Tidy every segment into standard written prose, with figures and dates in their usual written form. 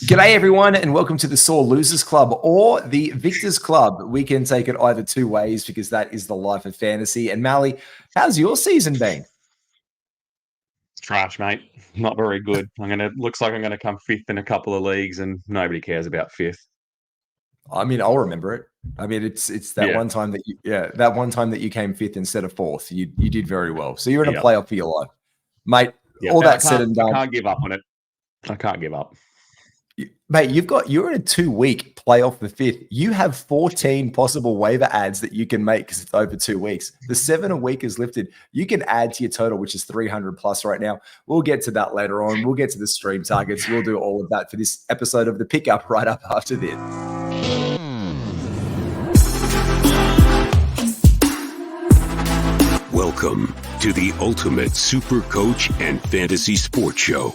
G'day everyone and welcome to the Sore Losers Club or the Victors Club. We can take it either two ways because that is the life of fantasy. And Malley, how's your season been? Trash, mate. Not very good. Looks like I'm gonna come fifth in a couple of leagues, and nobody cares about fifth. I mean, I'll remember it. I mean, it's that one time that you came fifth instead of fourth. You did very well. So you're in a playoff for your life, mate. All that said and done, I can't give up on it. I can't give up. Mate, you're in a 2-week playoff for fifth. You have 14 possible waiver adds that you can make because it's over 2 weeks. The 7 a week is lifted. You can add to your total, which is 300 plus right now. We'll get to that later on. We'll get to the stream targets. We'll do all of that for this episode of the Pickup right up after this. Welcome to the ultimate super coach and fantasy sports show.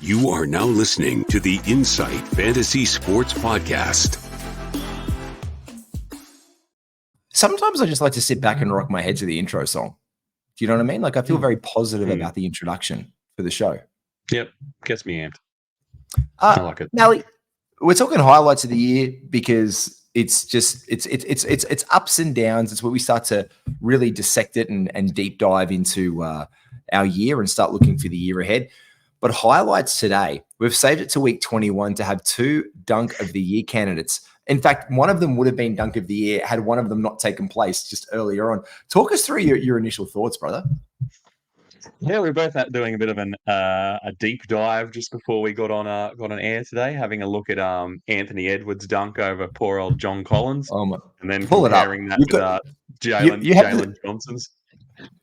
You are now listening to the Insight Fantasy Sports Podcast. Sometimes I just like to sit back and rock my head to the intro song. Do you know what I mean? Like I feel very positive about the introduction for the show. Yep, gets me amped. I like it. Malley, we're talking highlights of the year because it's ups and downs. It's where we start to really dissect it and deep dive into our year and start looking for the year ahead. But highlights today, we've saved it to week 21 to have 2 Dunk of the Year candidates. In fact, one of them would have been Dunk of the Year had one of them not taken place just earlier on. Talk us through your initial thoughts, brother. Yeah, we're both doing a bit of a deep dive just before we got on air today, having a look at Anthony Edwards' dunk over poor old John Collins, and then comparing that with Jalen Johnson's.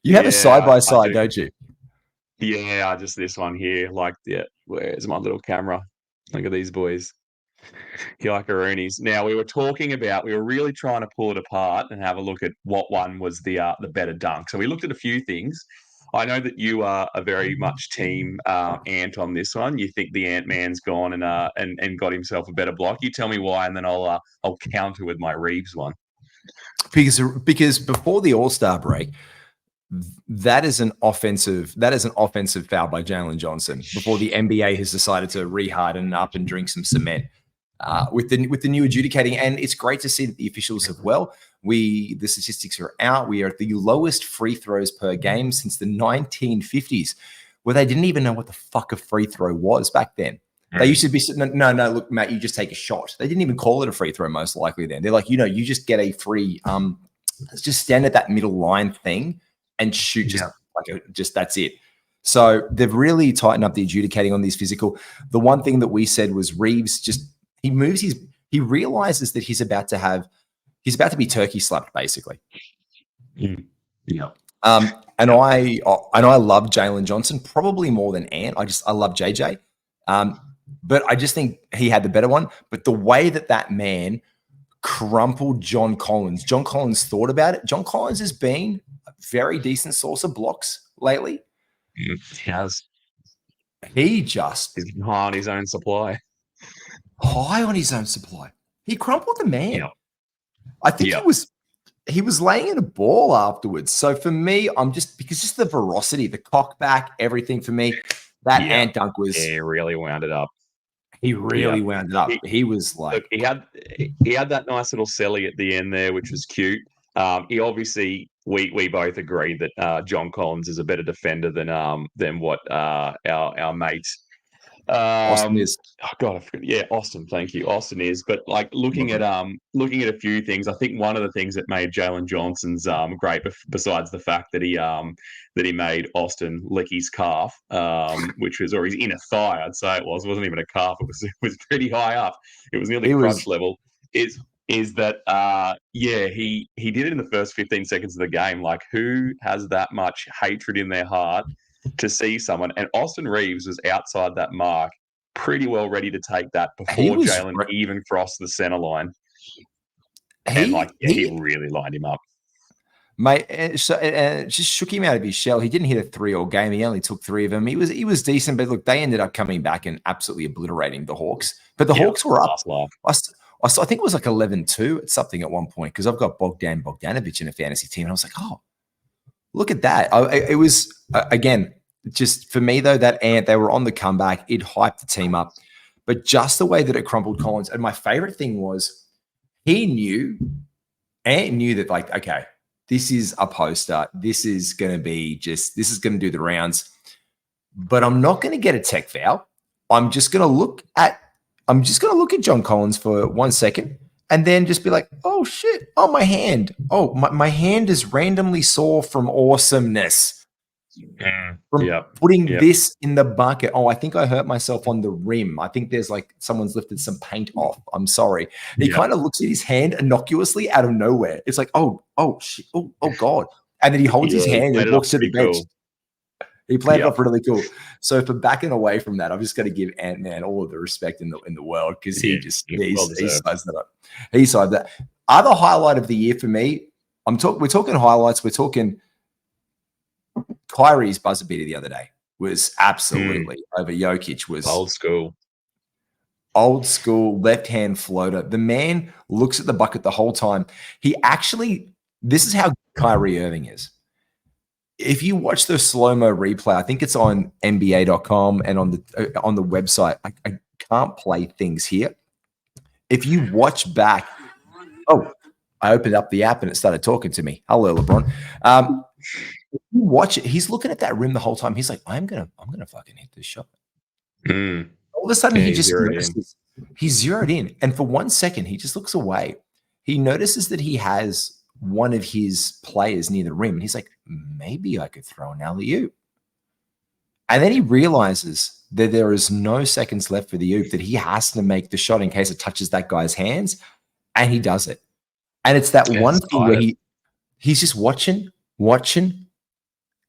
You have a side-by-side, don't you? Yeah, just this one here. Where's my little camera? Look at these boys. Yakaroonies. Now, we were really trying to pull it apart and have a look at what one was the better dunk. So we looked at a few things. I know that you are a very much team Ant on this one. You think the Ant-Man's gone and got himself a better block. You tell me why, and then I'll counter with my Reeves one. Because before the All-Star break, that is an offensive foul by Jalen Johnson before the NBA has decided to re-harden up and drink some cement with the new adjudicating. And it's great to see that the officials have the statistics are out. We are at the lowest free throws per game since the 1950s, where they didn't even know what the fuck a free throw was back then. They used to be no, look, Matt, you just take a shot. They didn't even call it a free throw most likely then. They're like, you just get a free just stand at that middle line thing and shoot just that's it. So they've really tightened up the adjudicating on these physical. The one thing that we said was Reeves he realizes that he's about to be turkey slapped basically. Yeah. And I love Jalen Johnson probably more than Ant. I love JJ. But I just think he had the better one. But the way that man crumpled John Collins thought about it. John Collins has been a very decent source of blocks lately. He has. He's high on his own supply. He crumpled the man. Yep. I think he was laying in a ball afterwards. So for me, because the veracity, the cock back, everything for me, that Ant dunk was. Yeah, he really wound it up. He really wound it up. He was like, look, he had that nice little celly at the end there, which was cute. He obviously, we both agree that John Collins is a better defender than what our mate Austin is. Oh God, Austin. Thank you, Austin is. But like looking at a few things, I think one of the things that made Jalen Johnson's great, besides the fact that he made Austin lick his calf, which was, or his inner thigh, I'd say it wasn't even a calf. It was pretty high up. It was nearly crunch level. Is that he did it in the first 15 seconds of the game. Like, who has that much hatred in their heart to see someone? And Austin Reeves was outside that mark, pretty well ready to take that before Jalen even crossed the center line. He really lined him up. Mate, just shook him out of his shell. He didn't hit a 3 all game. He only took 3 of them. He was decent, but look, they ended up coming back and absolutely obliterating the Hawks. But the Hawks were up. I think it was like 11-2 at something at one point because I've got Bogdan Bogdanovic in a fantasy team. And I was like, oh, look at that. It was, again, just for me though, that Ant, they were on the comeback. It hyped the team up, but just the way that it crumpled Collins. And my favorite thing was Ant knew that, like, okay, this is a poster. This is going to do the rounds, but I'm not going to get a tech foul. I'm just going to look at John Collins for 1 second and then just be like, oh shit. Oh, my hand. Oh, my hand is randomly sore from awesomeness. From putting this in the bucket. Oh, I think I hurt myself on the rim. I think there's like someone's lifted some paint off. I'm sorry. And he kind of looks at his hand innocuously out of nowhere. It's like, oh shit. Oh God. And then he holds his hand and walks to the bench. Cool. He played it off really cool. So for backing away from that, I've just got to give Ant-Man all of the respect in the world because he sized that up. He sized that. Other highlight of the year for me, we're talking highlights. We're talking Kyrie's buzzer beater the other day was absolutely over Jokic. Was old school left-hand floater. The man looks at the bucket the whole time. This is how Kyrie Irving is. If you watch the slow-mo replay, I think it's on NBA.com and on the website. I can't play things here. If you watch back, I opened up the app and it started talking to me. Hello, LeBron. If you watch it, he's looking at that rim the whole time. He's like, I'm gonna fucking hit this shot. All of a sudden, he zeroed in, and for 1 second, he just looks away. He notices that he has one of his players near the rim, and he's like, maybe I could throw an alley-oop. And then he realizes that there is no seconds left for the oop, that he has to make the shot in case it touches that guy's hands, and he does it. And it's that one thing where he's just watching,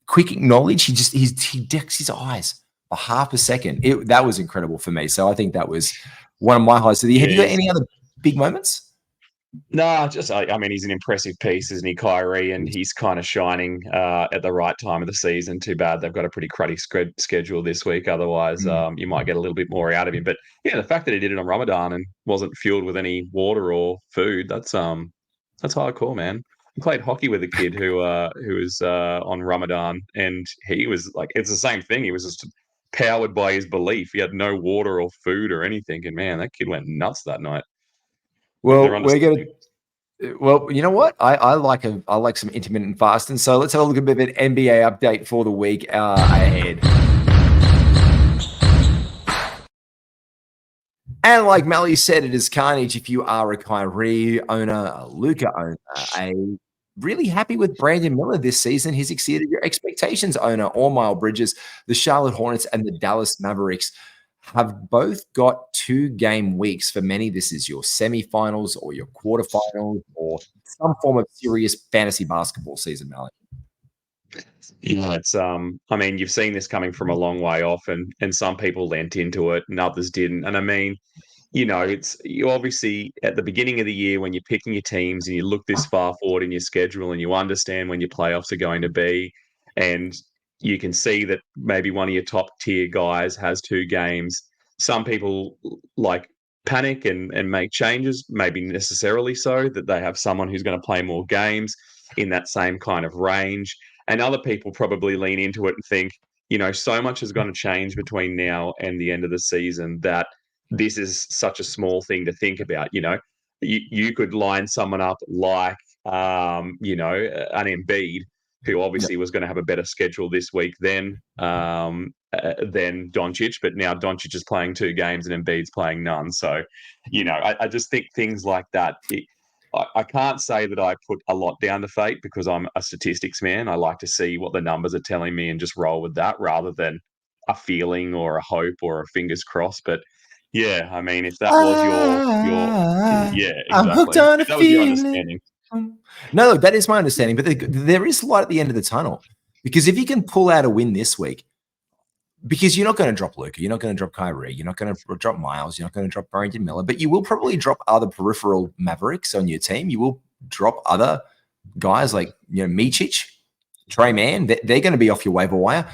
quick acknowledge. He decks his eyes for half a second. That was incredible for me. So I think that was one of my highlights. Have you got any other big moments? No, I mean, he's an impressive piece, isn't he, Kyrie? And he's kind of shining at the right time of the season. Too bad they've got a pretty cruddy schedule this week. Otherwise, you might get a little bit more out of him. But yeah, the fact that he did it on Ramadan and wasn't fueled with any water or food, that's hardcore, man. I played hockey with a kid who was on Ramadan, and he was like, it's the same thing. He was just powered by his belief. He had no water or food or anything, and man, that kid went nuts that night. Well, Well, you know what? I like some intermittent fasting. So let's have a look at a bit of an NBA update for the week ahead. And like Malley said, it is carnage if you are a Kyrie owner, a Luka owner, really happy with Brandon Miller this season. He's exceeded your expectations owner, or Mile Bridges. The Charlotte Hornets and the Dallas Mavericks have both got 2-game weeks. For many, this is your semifinals or your quarterfinals or some form of serious fantasy basketball season, Malik. Yeah, it's I mean, you've seen this coming from a long way off, and some people lent into it and others didn't. And I mean, you obviously at the beginning of the year when you're picking your teams and you look this far forward in your schedule and you understand when your playoffs are going to be, and you can see that maybe one of your top tier guys has 2 games. Some people like panic and make changes, maybe necessarily so that they have someone who's going to play more games in that same kind of range. And other people probably lean into it and think, so much is going to change between now and the end of the season that this is such a small thing to think about. You could line someone up like, an Embiid, who obviously was going to have a better schedule this week than Doncic, but now Doncic is playing 2 games and Embiid's playing none. So, I just think things like that. I can't say that I put a lot down to fate because I'm a statistics man. I like to see what the numbers are telling me and just roll with that rather than a feeling or a hope or a fingers crossed. But yeah, I mean, if that was your exactly. I'm hooked on if that was your understanding. No, that is my understanding, but there is light at the end of the tunnel, because if you can pull out a win this week, because you're not going to drop Luka, you're not going to drop Kyrie, you're not going to drop Miles, you're not going to drop Brandon Miller, but you will probably drop other peripheral Mavericks on your team. You will drop other guys like Micic, Trey Mann. They're going to be off your waiver wire,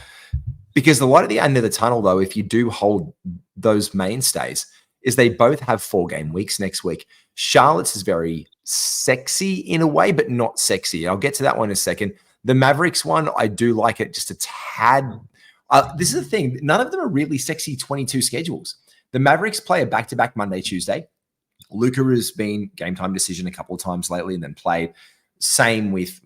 because the light at the end of the tunnel, though, if you do hold those mainstays, is they both have 4-game weeks next week. Charlotte's is very sexy in a way, but not sexy. I'll get to that one in a second. The Mavericks one, I do like it just a tad. This is the thing. None of them are really sexy 22 schedules. The Mavericks play a back-to-back Monday, Tuesday. Luka has been game time decision a couple of times lately and then played. Same with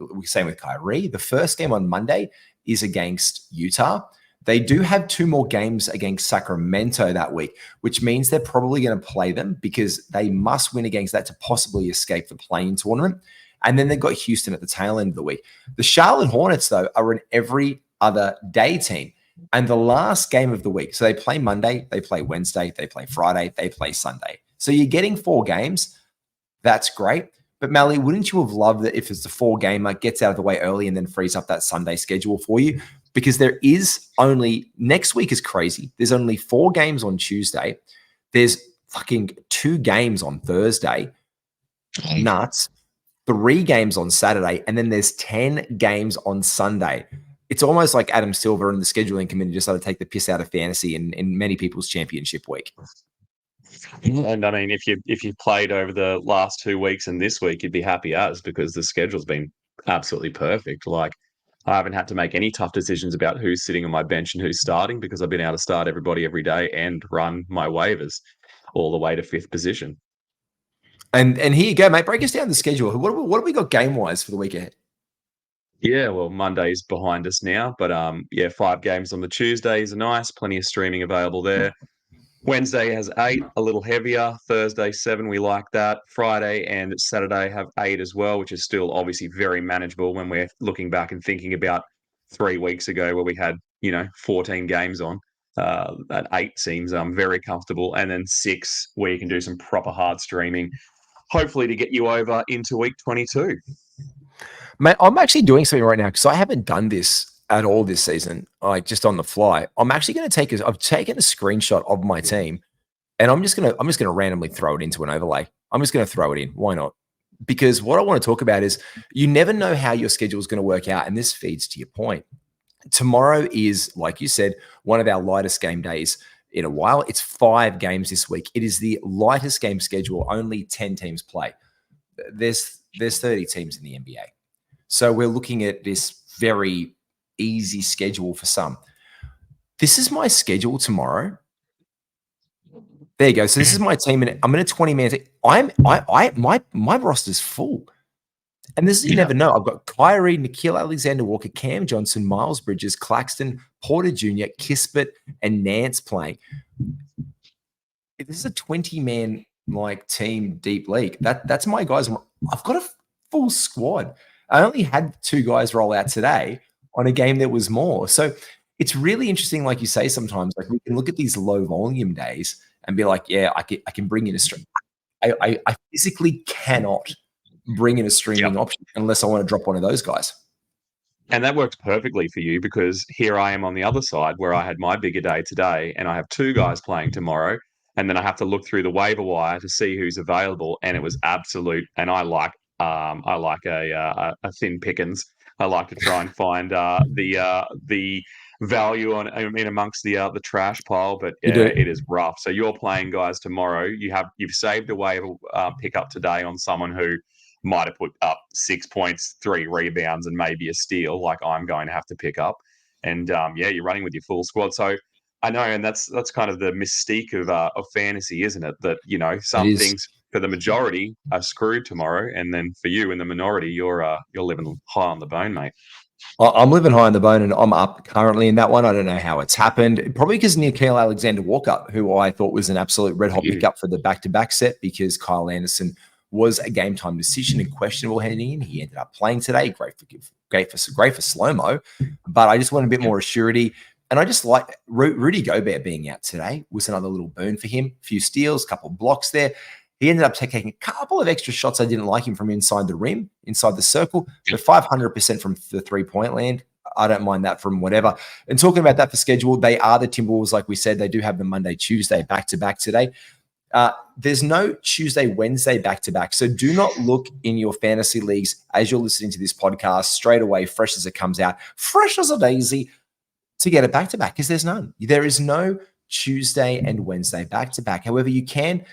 Kyrie. The first game on Monday is against Utah. They do have 2 more games against Sacramento that week, which means they're probably going to play them because they must win against that to possibly escape the play-in tournament. And then they've got Houston at the tail end of the week. The Charlotte Hornets, though, are an every other day team. And the last game of the week, so they play Monday, they play Wednesday, they play Friday, they play Sunday. So you're getting 4 games. That's great. But Malley, wouldn't you have loved that if it's a 4-gamer, gets out of the way early and then frees up that Sunday schedule for you? Because there is only, next week is crazy. There's only 4 games on Tuesday. There's fucking 2 games on Thursday. Nuts. 3 games on Saturday. And then there's 10 games on Sunday. It's almost like Adam Silver and the scheduling committee just started to take the piss out of fantasy in many people's championship week. And I mean, if you played over the last 2 weeks and this week, you'd be happy as, because the schedule's been absolutely perfect. Like, I haven't had to make any tough decisions about who's sitting on my bench and who's starting, because I've been able to start everybody every day and run my waivers all the way to 5th position. And here you go, mate. Break us down the schedule. What have we got game-wise for the week ahead? Yeah, well, Monday's behind us now, but 5 games on the Tuesdays are nice. Plenty of streaming available there. Wednesday has 8, a little heavier. Thursday, 7, we like that. Friday and Saturday have 8 as well, which is still obviously very manageable when we're looking back and thinking about 3 weeks ago where we had, 14 games on. That 8 seems very comfortable. And then 6, where you can do some proper hard streaming, hopefully to get you over into week 22. Mate, I'm actually doing something right now because I haven't done this at all this season, like just on the fly. I'm actually going to I've taken a screenshot of my team and I'm just going to randomly throw it into an overlay. I'm just going to throw it in. Why not? Because what I want to talk about is you never know how your schedule is going to work out. And this feeds to your point. Tomorrow is, like you said, one of our lightest game days in a while. It's 5 games this week. It is the lightest game schedule. Only 10 teams play. There's 30 teams in the NBA. So we're looking at this very easy schedule for some. This is my schedule tomorrow. There you go. So this is my team, and I'm in a 20-man team. My roster's full. And this is, you never know. I've got Kyrie, Nickeil Alexander-Walker, Cam Johnson, Miles Bridges, Claxton, Porter Jr., Kispert, and Nance playing. If this is a 20-man team deep league, that's my guys. I've got a full squad. I only had 2 guys roll out today on a game that was more. So it's really interesting, like you say, sometimes like we can look at these low volume days and be like, yeah, I can bring in a stream. I physically cannot bring in a streaming option unless I want to drop one of those guys. And that works perfectly for you, because here I am on the other side where I had my bigger day today and I have 2 guys playing tomorrow. And then I have to look through the waiver wire to see who's available. And it was absolute. And I like a thin pickings. I like to try and find the value in amongst the trash pile, but it is rough. So you're playing guys tomorrow. You've saved a waiver pickup today on someone who might have put up 6 points, 3 rebounds, and maybe a steal, like I'm going to have to pick up. And you're running with your full squad. So I know, and that's kind of the mystique of fantasy, isn't it? That some things for the majority are screwed tomorrow, and then for you in the minority, you're living high on the bone, mate. I'm living high on the bone, and I'm up currently in that one. I don't know how it's happened. Probably because Nickeil Alexander-Walker, who I thought was an absolute red-hot pickup for the back-to-back set, because Kyle Anderson was a game-time decision and questionable heading in. He ended up playing today. Great for slow-mo, but I just want a bit more assurity. And I just like Rudy Gobert being out today was another little boon for him. A few steals, a couple of blocks there. He ended up taking a couple of extra shots I didn't like him from inside the rim, inside the circle, but 500% from the three-point land. I don't mind that from whatever. And talking about that for schedule, they are the Timberwolves, like we said. They do have the Monday, Tuesday back-to-back today. There's no Tuesday, Wednesday back-to-back. So do not look in your fantasy leagues as you're listening to this podcast straight away, fresh as it comes out, fresh as a daisy, to get a back-to-back, because there's none. There is no Tuesday and Wednesday back-to-back. However, you can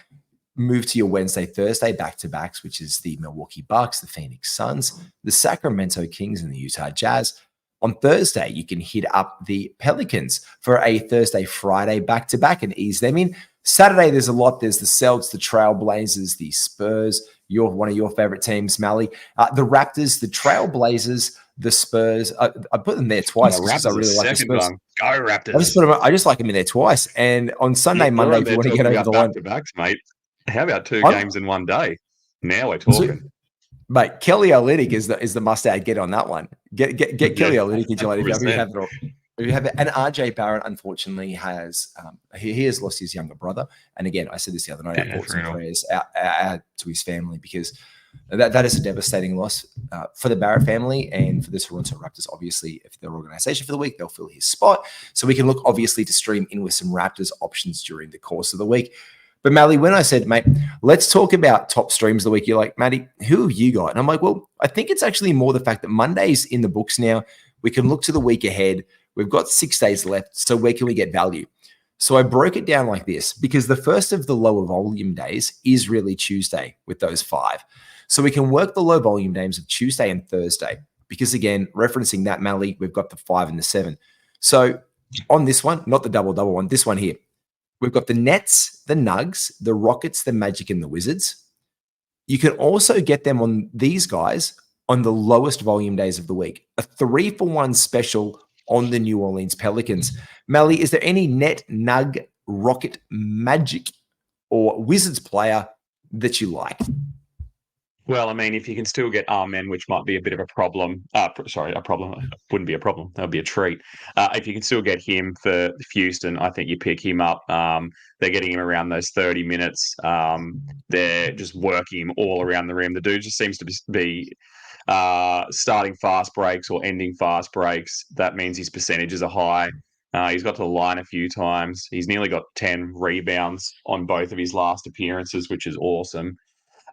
move to your Wednesday, Thursday back-to-backs, which is the Milwaukee Bucks, the Phoenix Suns, the Sacramento Kings, and the Utah Jazz. On Thursday, you can hit up the Pelicans for a Thursday-Friday back-to-back and ease them in. Saturday, there's a lot. There's the Celtics, the Trailblazers, the Spurs, one of your favorite teams, Malley. The Raptors, the Trailblazers, the Spurs. I put them there twice because I really like the Spurs. Go Raptors. I just like them in there twice. And on Sunday, Monday, if you want to get over the line. Back-to-backs, mate. How about two games in one day? Now we're talking. Mate, Kelly Olynyk is the must-add. Get on that one. Get Kelly Olynyk into it if you have it all. If you have it. And RJ Barrett, unfortunately, has he has lost his younger brother. And again, I said this the other night. Our thoughts and prayers out to his family, because that is a devastating loss for the Barrett family and for the Toronto Raptors. Obviously, if they're organization for the week, they'll fill his spot. So we can look obviously to stream in with some Raptors options during the course of the week. But Malley, when I said, mate, let's talk about top streams of the week, you're like, Matty, who have you got? And I'm like, well, I think it's actually more the fact that Monday's in the books now. We can look to the week ahead. We've got 6 days left. So where can we get value? So I broke it down like this, because the first of the lower volume days is really Tuesday with those 5. So we can work the low volume games of Tuesday and Thursday, because again, referencing that, Malley, we've got the 5 and the 7. So on this one, not the double one, this one here, we've got the Nets, the Nugs, the Rockets, the Magic, and the Wizards. You can also get them on these guys on the lowest volume days of the week. A 3-for-1 special on the New Orleans Pelicans. Malley, is there any Net, Nug, Rocket, Magic, or Wizards player that you like? Well, I mean, if you can still get Amen, which might be a bit of a problem. A problem. Wouldn't be a problem. That would be a treat. If you can still get him for Houston, I think you pick him up. They're getting him around those 30 minutes. They're just working him all around the rim. The dude just seems to be starting fast breaks or ending fast breaks. That means his percentages are high. He's got to the line a few times. He's nearly got 10 rebounds on both of his last appearances, which is awesome.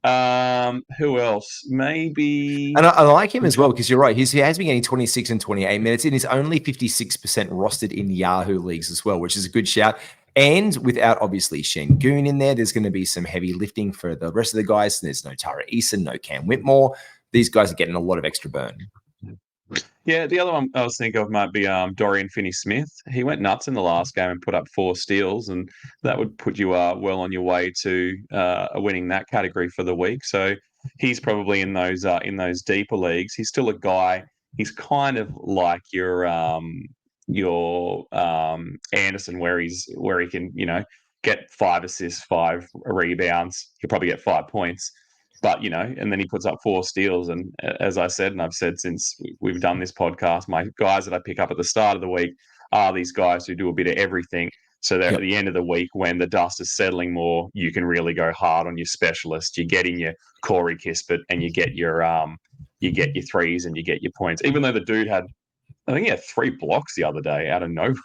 Who else? Maybe. And I like him as well, because you're right. He has been getting 26 and 28 minutes, and he's only 56% rostered in Yahoo leagues as well, which is a good shout. And without obviously Şengün in there, there's going to be some heavy lifting for the rest of the guys. There's no Tara Eason, no Cam Whitmore. These guys are getting a lot of extra burn. Yeah, the other one I was thinking of might be Dorian Finney-Smith. He went nuts in the last game and put up 4 steals, and that would put you well on your way to winning that category for the week. So he's probably in those deeper leagues. He's still a guy. He's kind of like your Anderson, where he can get 5 assists, 5 rebounds. He'll probably get 5 points. But, and then he puts up 4 steals. And as I said, and I've said since we've done this podcast, my guys that I pick up at the start of the week are these guys who do a bit of everything. So that at the end of the week, when the dust is settling more, you can really go hard on your specialist. You get in your Corey Kispert and you get your threes and you get your points. Even though the dude I think he had 3 blocks the other day out of nowhere.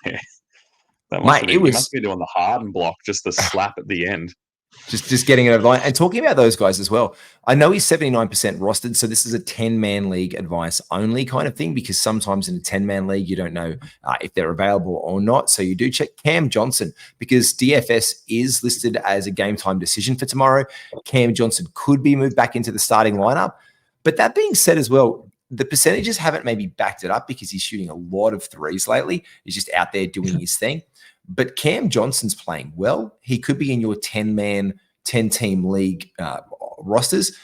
He must be doing the Harden block, just the slap at the end. Just getting it over the line. And talking about those guys as well, I know he's 79% rostered, so this is a 10-man league advice only kind of thing, because sometimes in a 10-man league, you don't know if they're available or not. So you do check Cam Johnson, because DFS is listed as a game time decision for tomorrow. Cam Johnson could be moved back into the starting lineup. But that being said as well, the percentages haven't maybe backed it up, because he's shooting a lot of threes lately. He's just out there doing his thing. But Cam Johnson's playing well. He could be in your 10-man, 10-team league rosters.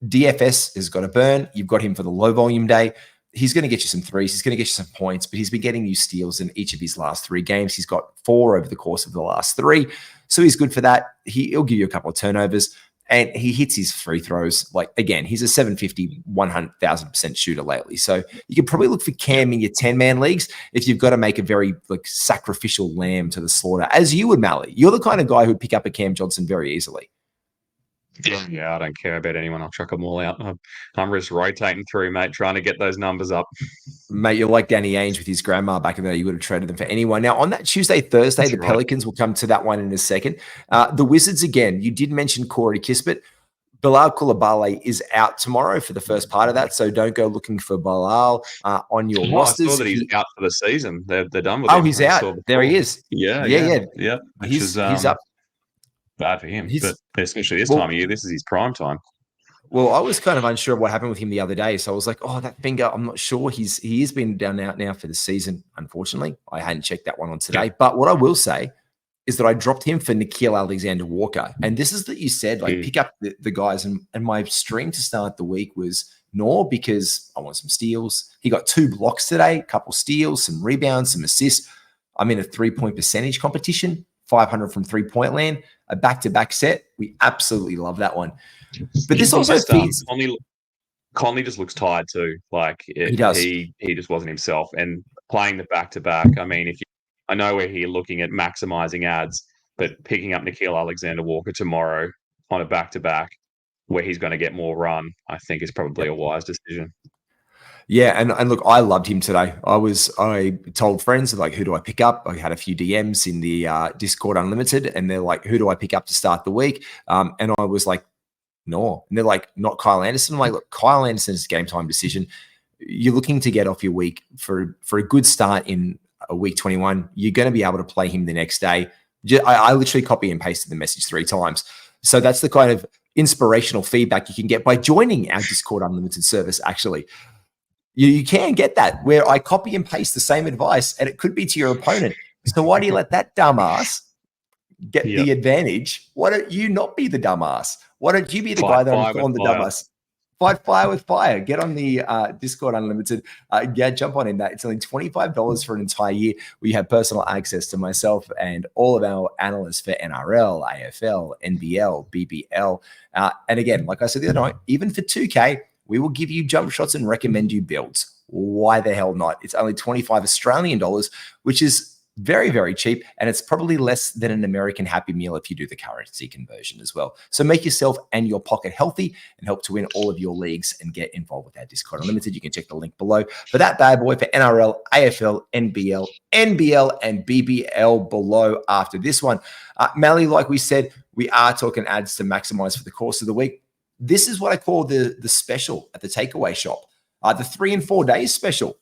DFS has got a burn. You've got him for the low-volume day. He's going to get you some threes. He's going to get you some points, but he's been getting you steals in each of his last 3 games. He's got 4 over the course of the last 3. So he's good for that. He'll give you a couple of turnovers. And he hits his free throws. Like, again, he's a 750, 100,000% shooter lately. So you can probably look for Cam in your 10-man leagues if you've got to make a very sacrificial lamb to the slaughter, as you would, Malley. You're the kind of guy who'd pick up a Cam Johnson very easily. Yeah, I don't care about anyone. I'll chuck them all out. I'm just rotating through, mate, trying to get those numbers up. Mate, you're like Danny Ainge with his grandma back in there. You would have traded them for anyone. Now, on that Tuesday, Thursday, the Pelicans will come to that one in a second. The Wizards, again, you did mention Corey Kispert. Bilal Coulibaly is out tomorrow for the first part of that, so don't go looking for Bilal on your rosters. I saw that he's out for the season. They're done with him. Oh, he's out. There he is. Yeah. He's up. Bad for him, but especially this time of year, this is his prime time. Well, I was kind of unsure of what happened with him the other day. So I was like, oh, that finger, I'm not sure. He has been down out now for the season, unfortunately. I hadn't checked that one on today. Yeah. But what I will say is that I dropped him for Nickeil Alexander-Walker. And this is that you said, like, pick up the guys. And my stream to start the week was Nor, because I want some steals. He got 2 blocks today, a couple steals, some rebounds, some assists. I'm in a 3-point percentage competition, 500 from 3-point land, a back-to-back set. We absolutely love that one. But this also feeds. Conley just looks tired too. Like he does. He just wasn't himself. And playing the back-to-back, I mean, I know we're here looking at maximizing ads, but picking up Nickeil Alexander-Walker tomorrow on a back-to-back where he's going to get more run, I think is probably a wise decision. Yeah, and look, I loved him today. I told friends, like, who do I pick up? I had a few DMs in the Discord Unlimited, and they're like, who do I pick up to start the week? And I was like, no. And they're like, not Kyle Anderson. I'm like, look, Kyle Anderson's game time decision. You're looking to get off your week for a good start in a week 21. You're going to be able to play him the next day. I literally copy and pasted the message 3 times. So that's the kind of inspirational feedback you can get by joining our Discord Unlimited service, actually. You can get that where I copy and paste the same advice and it could be to your opponent. So why do you let that dumbass get the advantage? Why don't you not be the dumbass? Why don't you be the guy that I'm calling the dumbass? Fight fire with fire. Get on the Discord Unlimited. Jump on in that. It's only $25 for an entire year. We have personal access to myself and all of our analysts for NRL, AFL, NBL, BBL. And again, like I said the other night, even for 2K, we will give you jump shots and recommend you builds. Why the hell not? It's only 25 Australian dollars, which is very, very cheap. And it's probably less than an American Happy Meal if you do the currency conversion as well. So make yourself and your pocket healthy and help to win all of your leagues and get involved with our Discord Unlimited. You can check the link below for that bad boy for NRL, AFL, NBL, NBL, and BBL below after this one. Malley, like we said, we are talking ads to maximize for the course of the week. This is what I call the special at the takeaway shop. The 3 and 4 days special.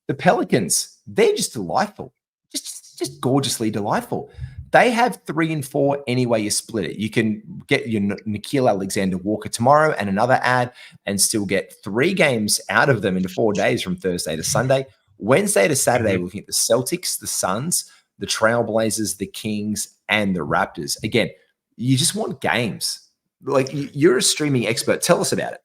The Pelicans, they're just delightful. Just gorgeously delightful. They have 3 and 4 any way you split it. You can get your Nickeil Alexander-Walker tomorrow and another ad and still get 3 games out of them in 4 days from Thursday to Sunday. Wednesday to Saturday, we're looking at the Celtics, the Suns, the Trailblazers, the Kings, and the Raptors. Again, you just want games. Like, you're a streaming expert. Tell us about it.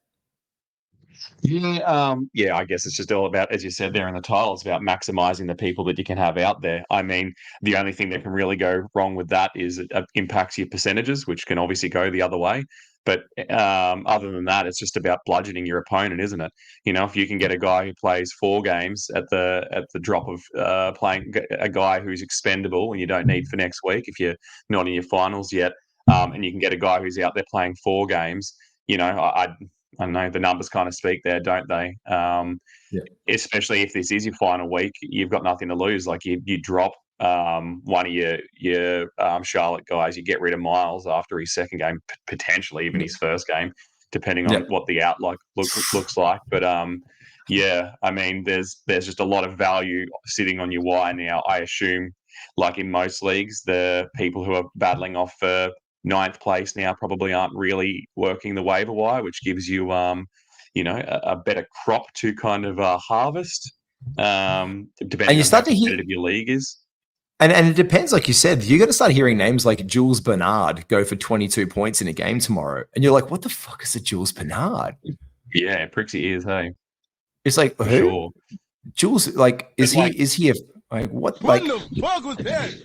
Yeah, I guess it's just all about, as you said there in the title, it's about maximizing the people that you can have out there. I mean, the only thing that can really go wrong with that is it impacts your percentages, which can obviously go the other way. But other than that, it's just about bludgeoning your opponent, isn't it? You know, if you can get a guy who plays 4 games at the drop of playing a guy who's expendable and you don't need for next week if you're not in your finals yet, and you can get a guy who's out there playing 4 games, you know, I don't know, the numbers kind of speak there, don't they? Especially if this is your final week, you've got nothing to lose. Like you drop one of your Charlotte guys, you get rid of Miles after his second game, potentially even his first game, depending on what the outlook looks like. But I mean, there's just a lot of value sitting on your wire now. I assume, like in most leagues, the people who are battling off for 9th place now probably aren't really working the waiver wire, which gives you, a better crop to kind of harvest, depending on how competitive your league is. And it depends, like you said, you're going to start hearing names like Jules Bernard go for 22 points in a game tomorrow. And you're like, what the fuck is a Jules Bernard? Yeah, it pricks your ears, hey? It's like, who? Sure. Jules, like, is he what the fuck was that?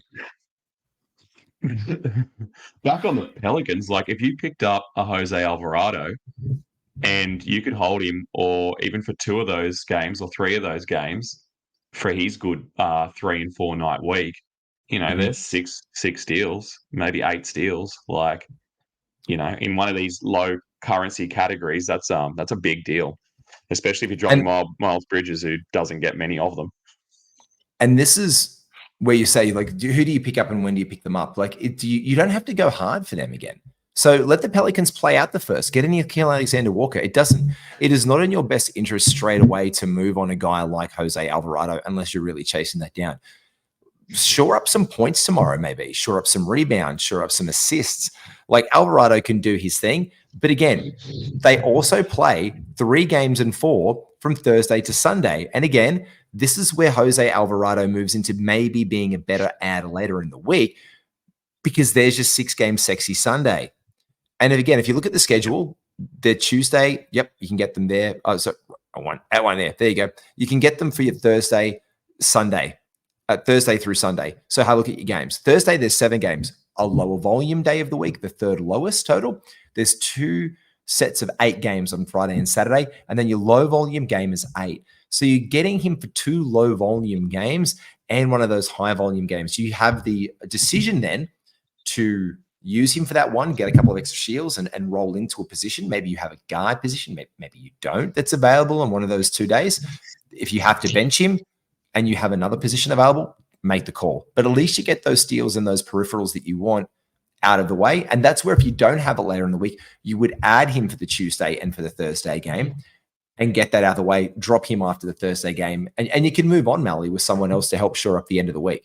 Back on the Pelicans, like if you picked up a Jose Alvarado and you could hold him, or even for 2 of those games or 3 of those games for his good 3 and 4 night week, you know, there's 6 steals, maybe 8 steals. Like, you know, in one of these low currency categories, that's a big deal, especially if you're dropping Miles Bridges, who doesn't get many of them. And this is where you say, like, who do you pick up and when do you pick them up? Like, you don't have to go hard for them again. So let the Pelicans play out the first. Get in Nickeil Alexander-Walker. It is not in your best interest straight away to move on a guy like Jose Alvarado unless you're really chasing that down. Shore up some points tomorrow, maybe. Shore up some rebounds. Shore up some assists. Like Alvarado can do his thing. But again, they also play 3 games in 4 from Thursday to Sunday. And again, this is where Jose Alvarado moves into maybe being a better ad later in the week, because there's just 6 games sexy Sunday. And again, if you look at the schedule, they're Tuesday. Yep, you can get them there. Oh, so at one there. There you go. You can get them for your Thursday, Sunday, Thursday through Sunday. So have a look at your games. Thursday, there's 7 games. A lower volume day of the week, the 3rd lowest total. There's 2 sets of 8 games on Friday and Saturday, and then your low volume game is 8. So you're getting him for 2 low volume games and one of those high volume games. You have the decision then to use him for that one, get a couple of extra shields and roll into a position. Maybe you have a guard position, maybe you don't, that's available on one of those 2 days. If you have to bench him and you have another position available, make the call. But at least you get those steals and those peripherals that you want out of the way. And that's where, if you don't have it later in the week, you would add him for the Tuesday and for the Thursday game and get that out of the way, drop him after the Thursday game. And you can move on, Malley, with someone else to help shore up the end of the week.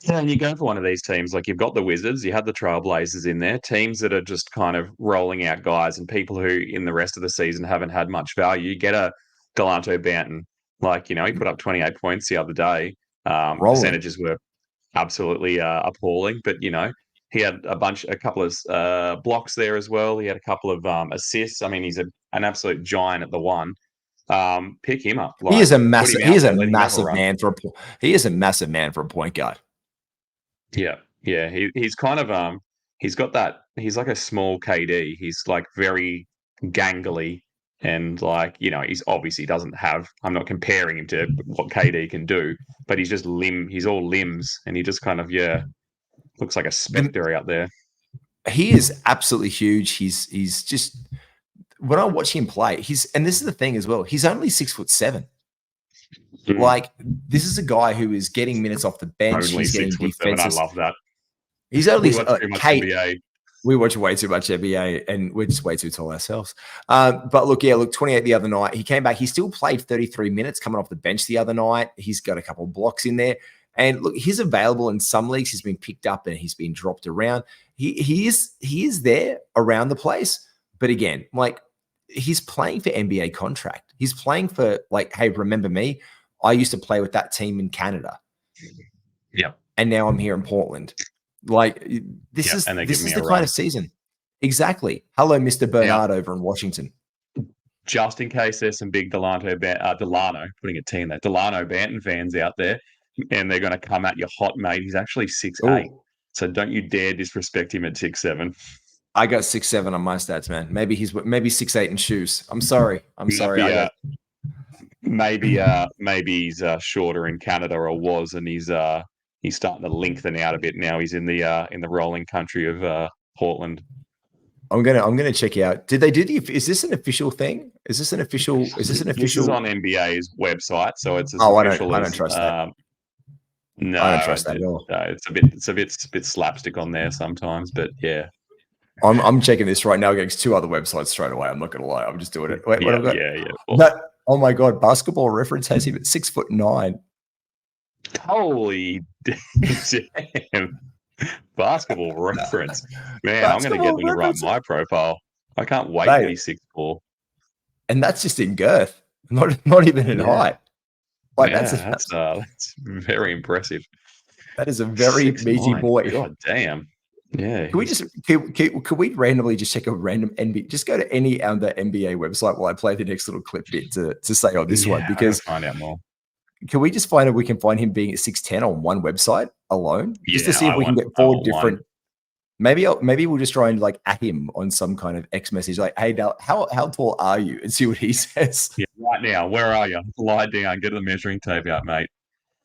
Yeah, and you go for one of these teams, like you've got the Wizards, you had the Trailblazers in there, teams that are just kind of rolling out guys and people who in the rest of the season haven't had much value. You get a Delanto Banton, like, he put up 28 points the other day. Percentages were absolutely appalling, but he had a couple of blocks there as well. He had a couple of assists. I mean, he's an absolute giant at the one. Pick him up. He is a massive. He is a massive man for a point guard. Yeah. He's kind of he's got that. He's like a small KD. He's like very gangly. And he's obviously doesn't have, I'm not comparing him to what KD can do, but he's just he's all limbs, and he just kind of, looks like a spectre out there. He is absolutely huge. He's just, when I watch him play, and this is the thing as well, he's only 6'7". Like, this is a guy who is getting minutes off the bench. Only he's getting 6'7". I love that. He's only NBA. We watch way too much NBA, and we're just way too tall ourselves. But look, 28 the other night. He came back. He still played 33 minutes coming off the bench the other night. He's got a couple of blocks in there. And look, he's available in some leagues. He's been picked up and he's been dropped around. He is there around the place. But again, like, he's playing for NBA contract. He's playing for, like, hey, remember me? I used to play with that team in Canada. Yeah. And now I'm here in Portland. Like, this is the kind of season. Exactly. Hello, Mr. Bernard over in Washington. Just in case there's some big Delano, putting a T in there, Delano Banton fans out there, and they're going to come at your hot, mate. He's actually 6'8". So don't you dare disrespect him at 6'7". I got 6'7" on my stats, man. Maybe 6'8" in shoes. I'm sorry. Yeah. Maybe he's shorter in Canada, or was, and he's starting to lengthen out a bit now. He's in the rolling country of Portland. I'm gonna check out. Did they do is this an official thing? Is this an official? This is on NBA's website, so it's as official. I don't trust that. No, I don't trust that at all. It's a bit slapstick on there sometimes, but yeah. I'm checking this right now against 2 other websites straight away. I'm not gonna lie. I'm just doing it. Wait, what I've got? Yeah. Oh my god! Basketball Reference has him at 6'9". Holy damn. Basketball Reference. Man, I'm going to get them to write my profile. I can't wait to be 6'4". And that's just in girth, not even in height. Like, that's very impressive. That is a very meaty boy. God damn. Yeah. Could we randomly just check a random NBA? Just go to any other NBA website while I play the next little clip bit to say on this one, because find out more. Can we just find if we can find him being at 6'10" on one website alone, just to see if we can get 4 different? Maybe we'll just try and at him on some kind of X message, like, "Hey, Del, how tall are you?" and see what he says. Yeah, right now, where are you? Lie down, get the measuring tape out, mate.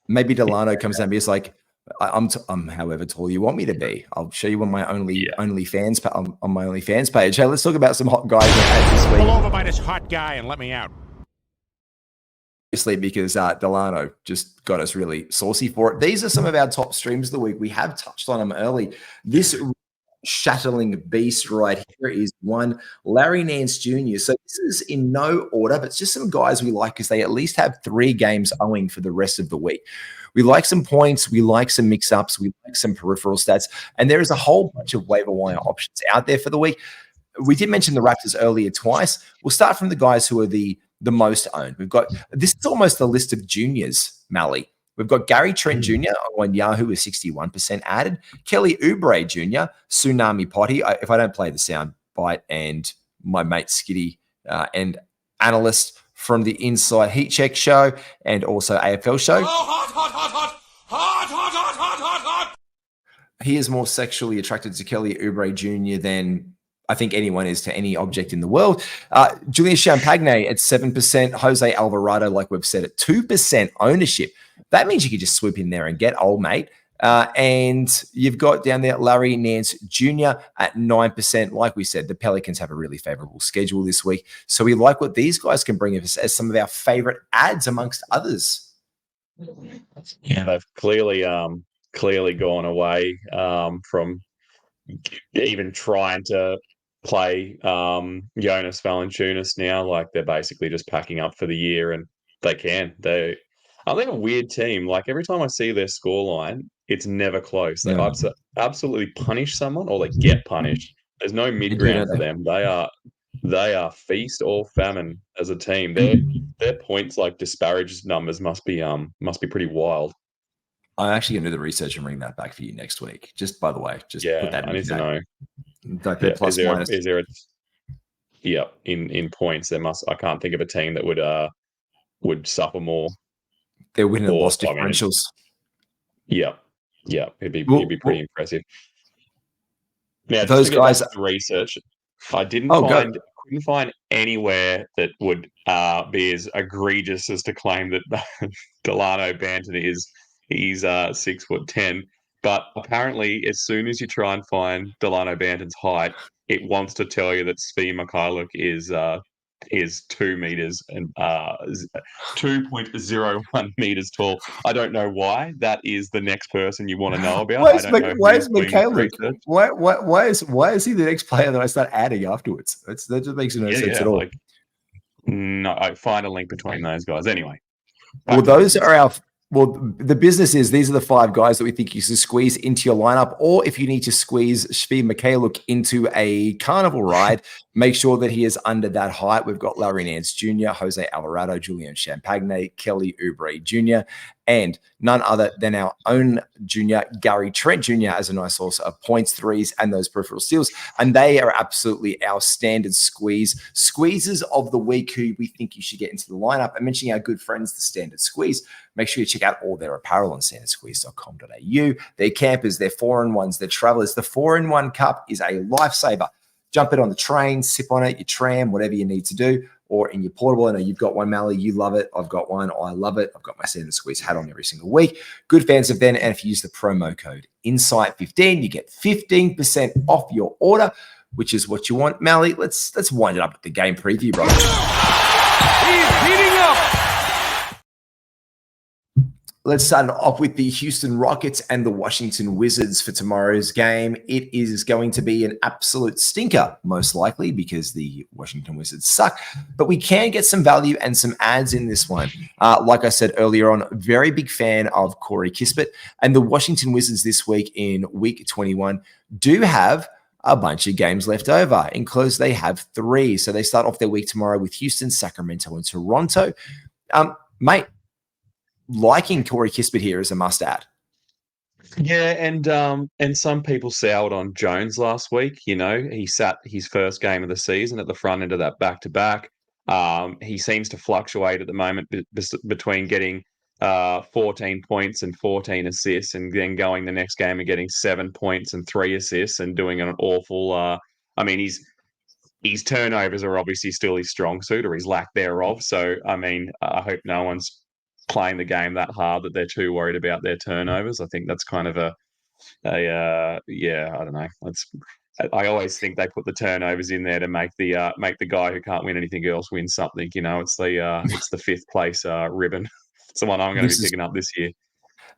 Maybe Delano comes down and he's like, I'm however tall you want me to be. I'll show you on my OnlyFans on my OnlyFans page. Hey, let's talk about some hot guys this week. Pull over by this hot guy and let me out. Obviously, because Delano just got us really saucy for it. These are some of our top streams of the week. We have touched on them early. This shattering beast right here is one, Larry Nance Jr. So this is in no order, but it's just some guys we like because they at least have 3 games owing for the rest of the week. We like some points. We like some mix-ups. We like some peripheral stats, and there is a whole bunch of waiver wire options out there for the week. We did mention the Raptors earlier twice. We'll start from the guys who are the most owned. We've got, this is almost a list of juniors, Malley. We've got Gary Trent Jr. on Yahoo with 61% added. Kelly Oubre Jr., Tsunami Potty, if I don't play the sound bite, and my mate Skitty, and analyst from the Inside Heat Check show and also AFL show. Oh, hot. He is more sexually attracted to Kelly Oubre Jr. than I think anyone is to any object in the world. Julian Champagne at 7%. Jose Alvarado, like we've said, at 2% ownership. That means you could just swoop in there and get old mate. And you've got down there Larry Nance Jr. at 9%. Like we said, the Pelicans have a really favorable schedule this week. So we like what these guys can bring us as some of our favorite ads amongst others. Yeah, they've clearly gone away from even trying to play Jonas Valanciunas now. Like, they're basically just packing up for the year, and they can. They're a weird team. Like, every time I see their scoreline, it's never close. They absolutely punish someone, or they get punished. There's no mid ground for them. They are feast or famine as a team. Their points, like, disparaged numbers must be pretty wild. I'm actually going to do the research and bring that back for you next week. Just by the way, just put that in. I need to know. Plus minus. Is there in points? There must. I can't think of a team that would suffer more. Their win and loss differentials. Yeah. It'd be pretty impressive. Now, those guys research. I couldn't find anywhere that would be as egregious as to claim that Delano Banton he's 6'10", but apparently as soon as you try and find Delano Banton's height, it wants to tell you that Svi Mikhailuk is 2 meters and 2.01 meters tall. I don't know why. That is the next person you want to know about. Why is Mikhailuk? Why is he the next player that I start adding afterwards? That just makes no sense at all. No, I find a link between those guys. Anyway. Well, those are our. Well, the business is these are the 5 guys that we think you should squeeze into your lineup, or if you need to squeeze Svi Mikhailuk into a carnival ride, make sure that he is under that height. We've got Larry Nance Jr., Jose Alvarado, Julian Champagne, Kelly Oubre Jr., and none other than our own junior, Gary Trent Jr., as a nice source of points, threes, and those peripheral steals. And they are absolutely our standard squeezes of the week who we think you should get into the lineup. And mentioning our good friends, the Standard Squeeze, make sure you check out all their apparel on standardsqueeze.com.au. Their campers, their 4-in-1s, their travelers. The 4-in-1 cup is a lifesaver. Jump it on the train, sip on it, your tram, whatever you need to do, or in your portable. I know you've got one, Malley. You love it. I've got one. I love it. I've got my Standard Squeeze hat on every single week. Good fans of them. And if you use the promo code INSIGHT15, you get 15% off your order, which is what you want. Malley, let's wind it up with the game preview, brother. He's heating up. Let's start off with the Houston Rockets and the Washington Wizards for tomorrow's game. It is going to be an absolute stinker, most likely, because the Washington Wizards suck. But we can get some value and some ads in this one. Like I said earlier on, very big fan of Corey Kispert. And the Washington Wizards this week in Wk21 do have a bunch of games left over. In close, they have 3. So they start off their week tomorrow with Houston, Sacramento, and Toronto. Mate, liking Corey Kispert here is a must-add. Yeah, and some people soured on Jones last week. You know, he sat his first game of the season at the front end of that back-to-back. He seems to fluctuate at the moment between getting 14 points and 14 assists, and then going the next game and getting 7 points and 3 assists, and doing an awful. His turnovers are obviously still his strong suit, or his lack thereof. So, I hope no one's playing the game that hard that they're too worried about their turnovers. I think that's kind of I don't know. I always think they put the turnovers in there to make the guy who can't win anything else win something. You know, it's the 5th place ribbon. It's the one I'm going to be picking up this year.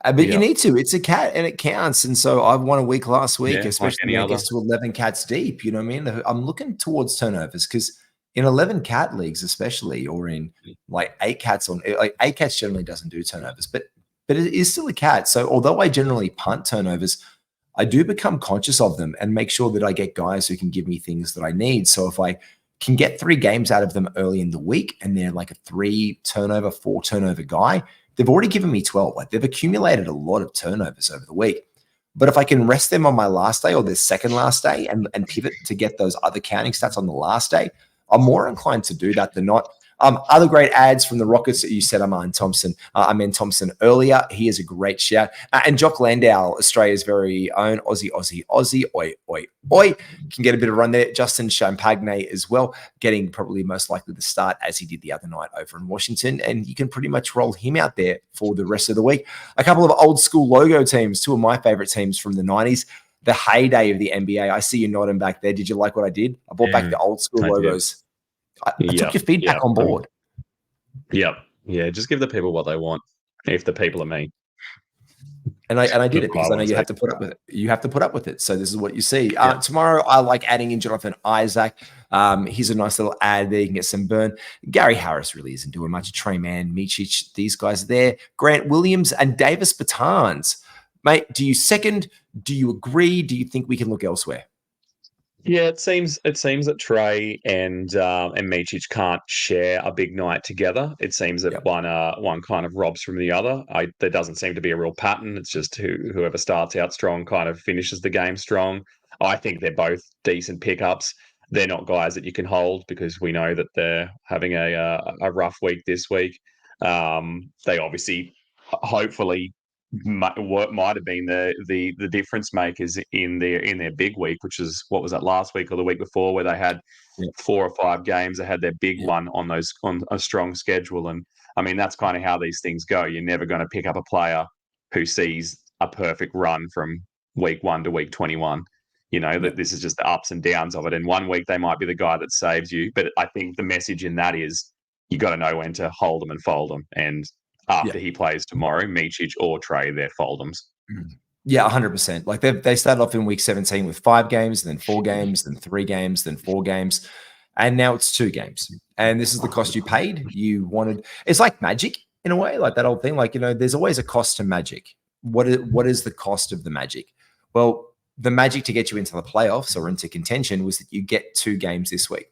But you need to. It's a cat and it counts. And so I've won a week last week, especially when it gets to 11 cats deep. You know what I mean? I'm looking towards turnovers because in 11 cat leagues, especially, or in like 8 cats 8 cats generally doesn't do turnovers, but but it is still a cat. So although I generally punt turnovers, I do become conscious of them and make sure that I get guys who can give me things that I need. So if I can get 3 games out of them early in the week and they're like a 3 turnover, 4 turnover guy, they've already given me 12. Like they've accumulated a lot of turnovers over the week. But if I can rest them on my last day or their second last day and pivot to get those other counting stats on the last day, I'm more inclined to do that than not. Other great ads from the Rockets that you said, Thompson earlier. He is a great shout. And Jock Landau, Australia's very own Aussie, oi. Can get a bit of run there. Justin Champagne as well, getting probably most likely to start as he did the other night over in Washington. And you can pretty much roll him out there for the rest of the week. A couple of old school logo teams, 2 of my favorite teams from the 90s. The heyday of the NBA. I see you nodding back there. Did you like what I did? I brought back the old school logos. I took your feedback on board. Yep. Yeah, just give the people what they want if the people are me. And I did it because I know you have to put up with it. You have to put up with it. So this is what you see. Tomorrow, I like adding in Jonathan Isaac. He's a nice little ad there. You can get some burn. Gary Harris really isn't doing much. Trey Mann, Micic, these guys are there. Grant Williams and Davis Bertans. Mate, do you second? Do you agree? Do you think we can look elsewhere? Yeah, it seems that Trey and Micic can't share a big night together. It seems that one kind of robs from the other. There doesn't seem to be a real pattern. It's just whoever starts out strong kind of finishes the game strong. I think they're both decent pickups. They're not guys that you can hold because we know that they're having a rough week this week. They obviously, hopefully, what might have been the difference makers in their big week, which is what was that last week or the week before, where they had 4 or 5 games. They had their big one on a strong schedule, and I mean that's kind of how these things go. You're never going to pick up a player who sees a perfect run from week 1 to week 21. You know that this is just the ups and downs of it. And one week they might be the guy that saves you, but I think the message in that is you got to know when to hold them and fold them. And after he plays tomorrow, Micic or Trey, they're fold'ems. Yeah, 100%. Like they started off in week 17 with 5 games, then 4 games, then 3 games, then 4 games, and now it's 2 games. And this is the cost you paid. You wanted. It's like Magic in a way, like that old thing. Like there's always a cost to Magic. What is the cost of the Magic? Well, the Magic to get you into the playoffs or into contention was that you get 2 games this week,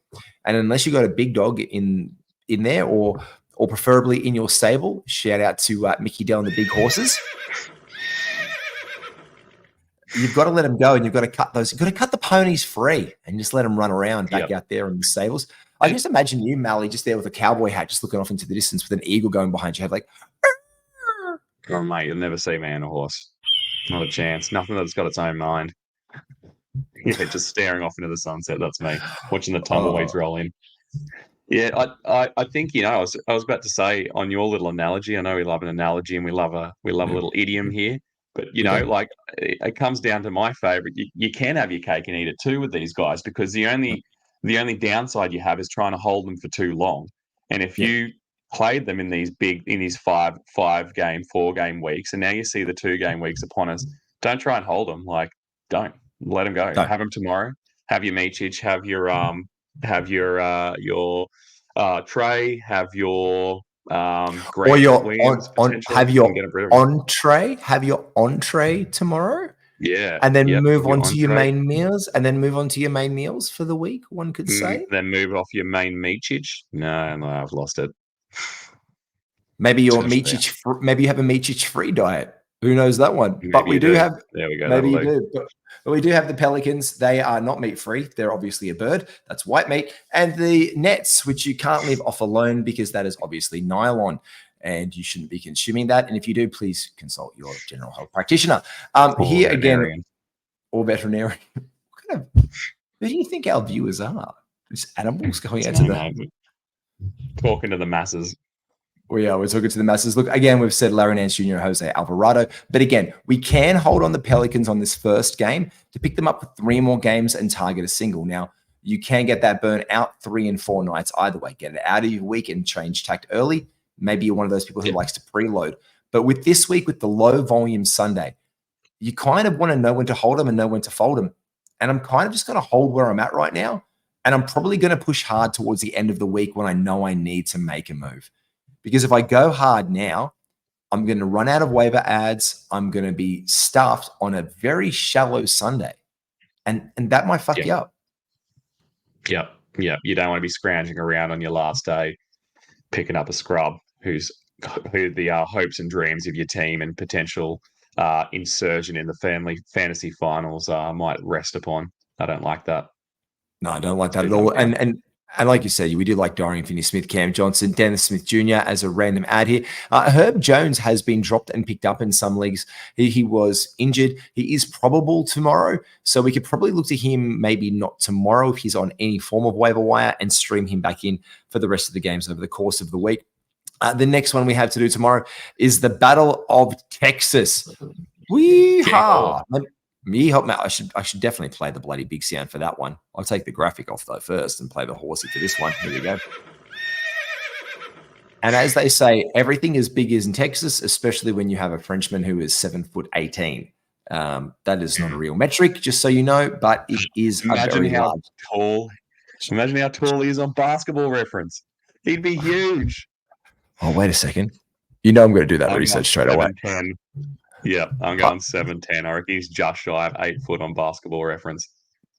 and unless you got a big dog in there or preferably in your stable. Shout out to Mickey Dell and the Big Horses. You've got to let them go, and you've got to cut those. You've got to cut the ponies free and just let them run around back out there in the stables. I just imagine you, Malley, just there with a cowboy hat, just looking off into the distance with an eagle going behind your head, like. Oh mate, you'll never see me on a horse. Not a chance. Nothing that's got its own mind. Yeah, just staring off into the sunset. That's me watching the tumbleweeds roll in. Yeah, I think I was about to say on your little analogy. I know we love an analogy and we love a little idiom here, but like it comes down to my favorite. You can have your cake and eat it too with these guys because the only downside you have is trying to hold them for too long. And if you played them in these 5-game, 4-game weeks, and now you see the 2-game weeks upon us, don't try and hold them. Like, don't let them go. Don't. Have them tomorrow. Have your Micic. Have your Trey, have your Grant or your Williams, have your entree tomorrow. Yeah, and then move on to your main meals, for the week. One could say. Then move off your main Micic. No, I've lost it. Maybe your Micic. Maybe you have a Micic free diet. Who knows that one? Maybe but we do have. There we go. Maybe you do. But we do have the Pelicans. They are not meat free. They're obviously a bird. That's white meat. And the Nets, which you can't live off alone because that is obviously nylon. And you shouldn't be consuming that. And if you do, please consult your general health practitioner. Here again, or veterinarian. Who do you think our viewers are? Just animals going out to the talking to the masses. We're talking to the masses. Look, again, we've said Larry Nance Jr., Jose Alvarado. But again, we can hold on the Pelicans on this first game to pick them up with 3 more games and target a single. Now, you can get that burn out 3 and 4 nights either way. Get it out of your week and change tact early. Maybe you're one of those people who likes to preload. But with this week, with the low volume Sunday, you kind of want to know when to hold them and know when to fold them. And I'm kind of just going to hold where I'm at right now. And I'm probably going to push hard towards the end of the week when I know I need to make a move. Because if I go hard now, I'm going to run out of waiver ads. I'm going to be stuffed on a very shallow Sunday. And that might fuck you up. Yep. You don't want to be scrounging around on your last day, picking up a scrub who the hopes and dreams of your team and potential insertion in the fantasy finals might rest upon. I don't like that. No, I don't like that at all. And like you said, we do like Dorian Finney-Smith, Cam Johnson, Dennis Smith Jr. as a random ad here. Herb Jones has been dropped and picked up in some leagues. He was injured. He is probable tomorrow. So we could probably look to him maybe not tomorrow if he's on any form of waiver wire and stream him back in for the rest of the games over the course of the week. The next one we have to do tomorrow is the Battle of Texas. Weehaw! I should definitely play the bloody big sound for that one. I'll take the graphic off though first and play the horsey for this one. Here we go. And as they say, everything is big is in Texas, especially when you have a Frenchman who is 7'18". That is not a real metric, just so you know, but it is Imagine a very how large. tall. Imagine how tall he is on Basketball Reference. He'd be huge. Oh, wait a second. You know I'm going to do that research straight away. 7'10". Yeah, I'm going 7'10". I reckon he's just shy of 8 foot on Basketball Reference.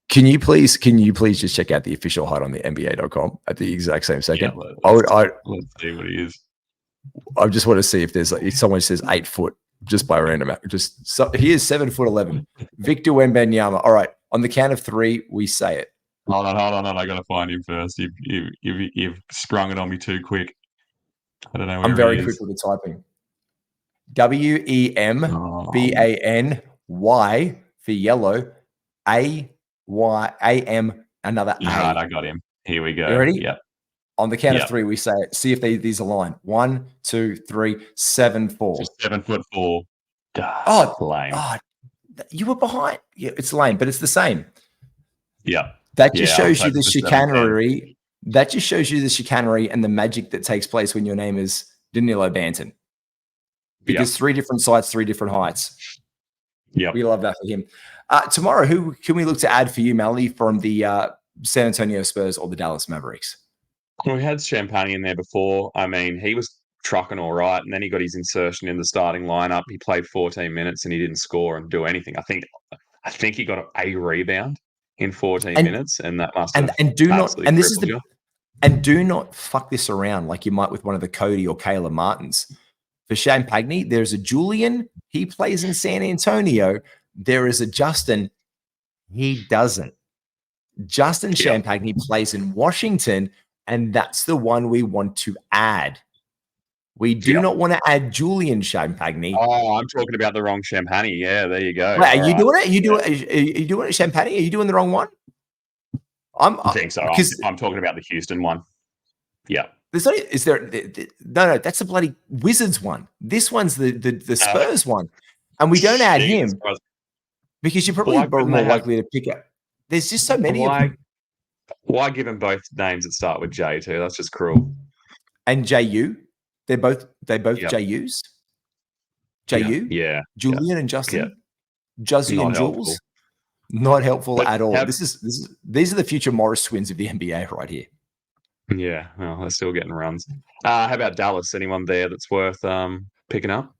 Can you please just check out the official height on the NBA.com at the exact same second? Yeah, let's see what he is. I just want to see if someone says 8 foot just by random. He is 7'11". Victor Wembanyama. All right, on the count of 3, we say it. Hold on. I got to find him first. You've sprung it on me too quick. I don't know where I'm very he is. quick with the typing. WEMBANY for yellow. AYAM another A. Right, I got him. Here we go. You ready? Yep. On the count of 3, we say it. See if these align. 1, 2, 3, 7, 4. Just 7'4". Lame. Oh, you were behind. Yeah, it's lame, but it's the same. Yeah. That just shows you the chicanery. That just shows you the chicanery and the magic that takes place when your name is Danilo Banton. Because 3 different sites, 3 different heights. Yeah. We love that for him. Tomorrow, who can we look to add for you, Malley, from the San Antonio Spurs or the Dallas Mavericks? Well, we had Champagne in there before. I mean, he was trucking all right, and then he got his insertion in the starting lineup. He played 14 minutes and he didn't score and do anything. I think he got a rebound in 14 minutes, and that must have do not fuck this around like you might with one of the Cody or Kayla Martins. For Champagne, there's a Julian. He plays in San Antonio. There is a Justin. He doesn't. Justin Champagne plays in Washington, and that's the one we want to add. We do not want to add Julian Champagne. Oh, I'm talking about the wrong Champagne. Yeah, there you go. Wait, are you doing it? Are you doing it, Champagne? Are you doing the wrong one? I think so. I'm talking about the Houston one. Yeah. No, that's the bloody Wizards one. This one's the Spurs one. And we don't add him because you're probably more likely to pick up. There's just so many of them. Why give them both names that start with J too? That's just cruel. And JU? They're both JUs? JU? Yeah. Julian and Justin? Juzzy and Jules? Not helpful at all. These are the future Morris twins of the NBA right here. Yeah, well, they're still getting runs. How about Dallas? Anyone there that's worth picking up?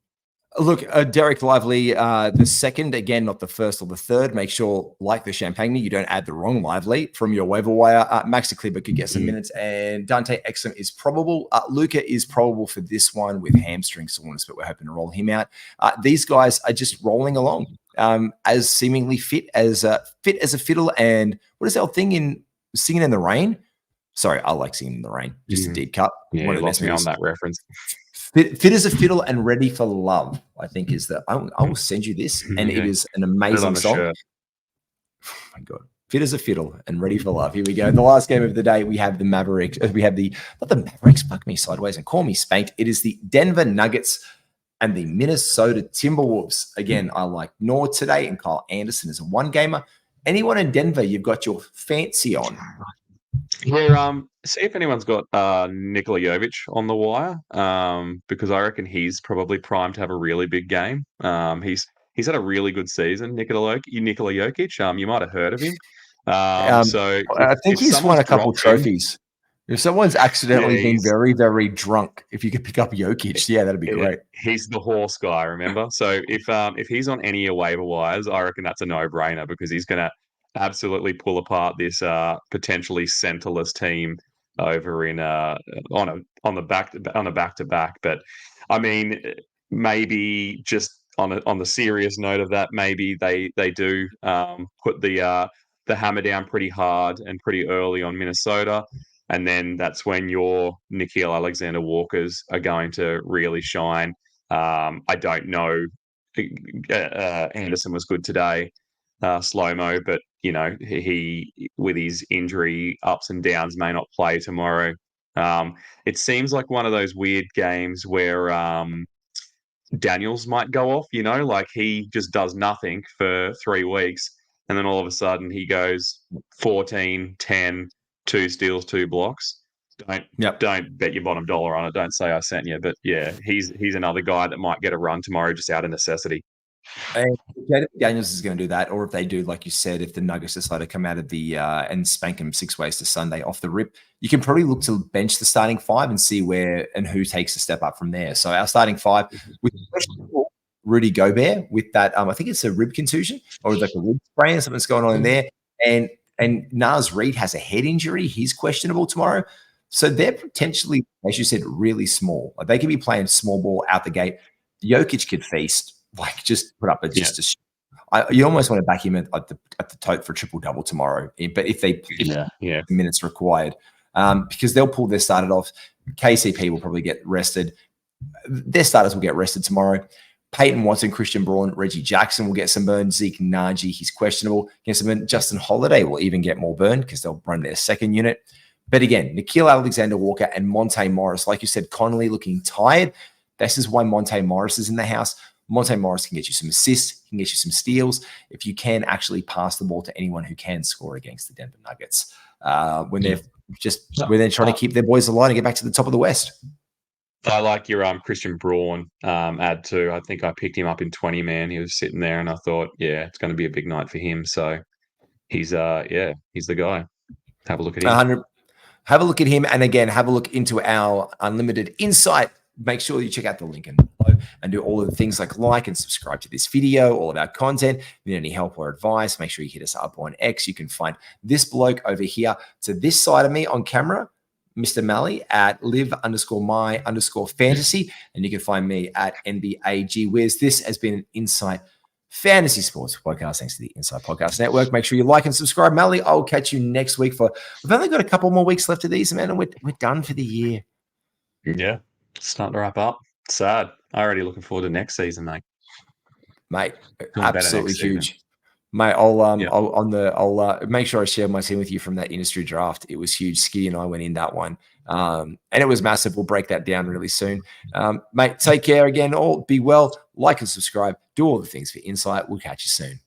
Look, Derek Lively, the second, again, not the first or the third. Make sure, like the Champagne, you don't add the wrong Lively from your waiver wire. Maxi Kleber could get some minutes, and Dante Exum is probable. Luca is probable for this one with hamstring soreness, but we're hoping to roll him out. These guys are just rolling along as seemingly fit as a fiddle. And what is that thing in Singing in the Rain? Sorry, I like Singing in the Rain. Just a deep cut. Yeah, you lost me on that reference. Fit as a fiddle and ready for love, I think is that. I will send you this, and it is an amazing song. Oh my God. Fit as a fiddle and ready for love. Here we go. The last game of the day, we have the Mavericks. Not the Mavericks, fuck me sideways and call me spanked. It is the Denver Nuggets and the Minnesota Timberwolves. Again, I like Nord today, and Kyle Anderson is a one-gamer. Anyone in Denver you've got your fancy on? Yeah, see if anyone's got Nikola Jovic on the wire, because I reckon he's probably primed to have a really big game. He's had a really good season, Nikola Jokic. You might have heard of him. So I think he's won a couple trophies. If someone's accidentally been he's- very, very drunk, if you could pick up Jokic, yeah, that'd be great. He's the horse guy, remember? So if he's on any waiver wires, I reckon that's a no-brainer because he's going to absolutely pull apart this potentially centerless team over in on a back-to-back. But I mean, maybe just on the serious note of that, maybe they do put the hammer down pretty hard and pretty early on Minnesota. And then that's when your Nickeil Alexander-Walkers are going to really shine. I don't know. Anderson was good today, slow-mo, but, he, with his injury ups and downs, may not play tomorrow. It seems like one of those weird games where Daniels might go off, like he just does nothing for 3 weeks. And then all of a sudden he goes 14, 10, 2 steals, 2 blocks. Don't bet your bottom dollar on it. Don't say I sent you. But yeah, he's another guy that might get a run tomorrow just out of necessity. And if Daniels is going to do that, or if they do, like you said, if the Nuggets decide to come out of the and spank them 6 ways to Sunday off the rip, you can probably look to bench the starting 5 and see where and who takes a step up from there. So our starting 5 with Rudy Gobert with that, I think it's a rib contusion or like a rib sprain or something's going on in there, and Naz Reid has a head injury. He's questionable tomorrow. So they're potentially, as you said, really small. Like they could be playing small ball out the gate. Jokic could feast, like just put up you almost want to back him at the tote for a triple-double tomorrow. But if minutes required, because they'll pull their started off. KCP will probably get rested. Their starters will get rested tomorrow. Peyton Watson, Christian Braun, Reggie Jackson will get some burn. Zeke Naji, he's questionable. Get some burn. Justin Holiday will even get more burn because they'll run their second unit. But again, Nickeil Alexander-Walker and Monte Morris, like you said, Connolly looking tired. This is why Monte Morris is in the house. Monte Morris can get you some assists, can get you some steals if you can actually pass the ball to anyone who can score against the Denver Nuggets when they're trying to keep their boys alive and get back to the top of the West. I like your Christian Braun ad too. I think I picked him up in 20 man. He was sitting there, and I thought, it's going to be a big night for him. So he's the guy. Have a look at him. Have a look at him, and again, have a look into our Unlimited Insight. Make sure you check out the link and do all of the things like and subscribe to this video, all of our content. If you need any help or advice, make sure you hit us up on X. You can find this bloke over here to this side of me on camera, Mr. Malley, at live_my_fantasy. And you can find me at NBAGWiz. This has been an Insight Fantasy Sports Podcast. Thanks to the Insight Podcast Network. Make sure you like and subscribe. Malley, I'll catch you next week we've only got a couple more weeks left of these, man, and we're done for the year. Yeah. Starting to wrap up. Sad. Already looking forward to next season, mate. Absolutely huge. Mate, I'll make sure I share my team with you from that industry draft. It was huge. Skitty and I went in that one. And it was massive. We'll break that down really soon. Mate, take care again. All be well. Like and subscribe. Do all the things for Insight. We'll catch you soon.